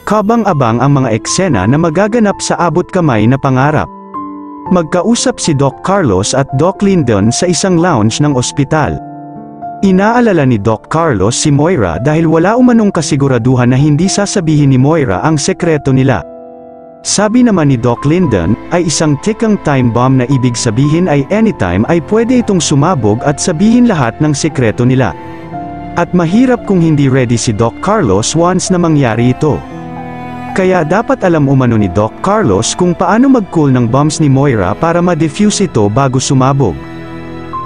Kabang-abang ang mga eksena na magaganap sa abot kamay na pangarap. Magkausap si Doc Carlos at Doc Lyndon sa isang lounge ng ospital. Inaalala ni Doc Carlos si Moira dahil wala umanong kasiguraduhan na hindi sasabihin ni Moira ang sekreto nila. Sabi naman ni Doc Lyndon, ay isang ticking time bomb na ibig sabihin ay anytime ay pwede itong sumabog at sabihin lahat ng sekreto nila. At mahirap kung hindi ready si Doc Carlos once na mangyari ito. Kaya dapat alam umano ni Doc Carlos kung paano mag-cool ng bombs ni Moira para ma-defuse ito bago sumabog.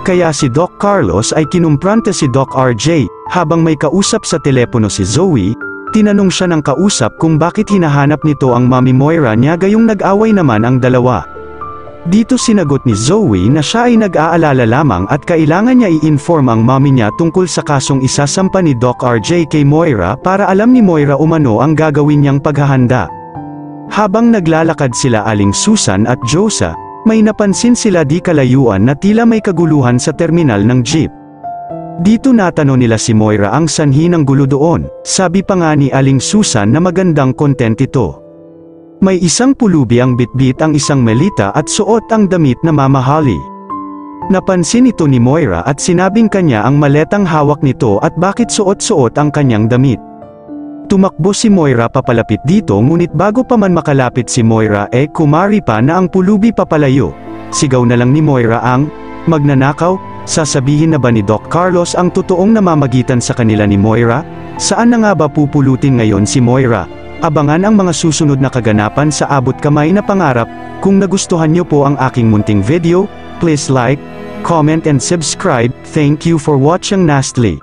Kaya si Doc Carlos ay kinumpranta si Doc RJ, habang may kausap sa telepono si Zoe, tinanong siya ng kausap kung bakit hinahanap nito ang Mami Moira niya gayong nag-away naman ang dalawa. Dito sinagot ni Zoe na siya ay nag-aalala lamang at kailangan niya i-inform ang mami niya tungkol sa kasong isasampa ni Doc RJ kay Moira para alam ni Moira umano ang gagawin niyang paghahanda. Habang naglalakad sila Aling Susan at Josa, may napansin sila di kalayuan na tila may kaguluhan sa terminal ng jeep. Dito natanong nila si Moira ang sanhi ng gulo doon, sabi pa nga ni Aling Susan na magandang content ito. May isang pulubi ang bitbit ang isang melita at suot ang damit na mamahali. Napansin ito ni Moira at sinabing kanya ang maletang hawak nito at bakit suot-suot ang kanyang damit. Tumakbo si Moira papalapit dito ngunit bago pa man makalapit si Moira kumari pa na ang pulubi papalayo. Sigaw na lang ni Moira ang, magnanakaw, sasabihin na ba ni Doc Carlos ang totoong namamagitan sa kanila ni Moira? Saan na nga ba pupulutin ngayon si Moira? Abangan ang mga susunod na kaganapan sa abot kamay na pangarap. Kung nagustuhan niyo po ang aking munting video, please like, comment and subscribe. Thank you for watching Nastly.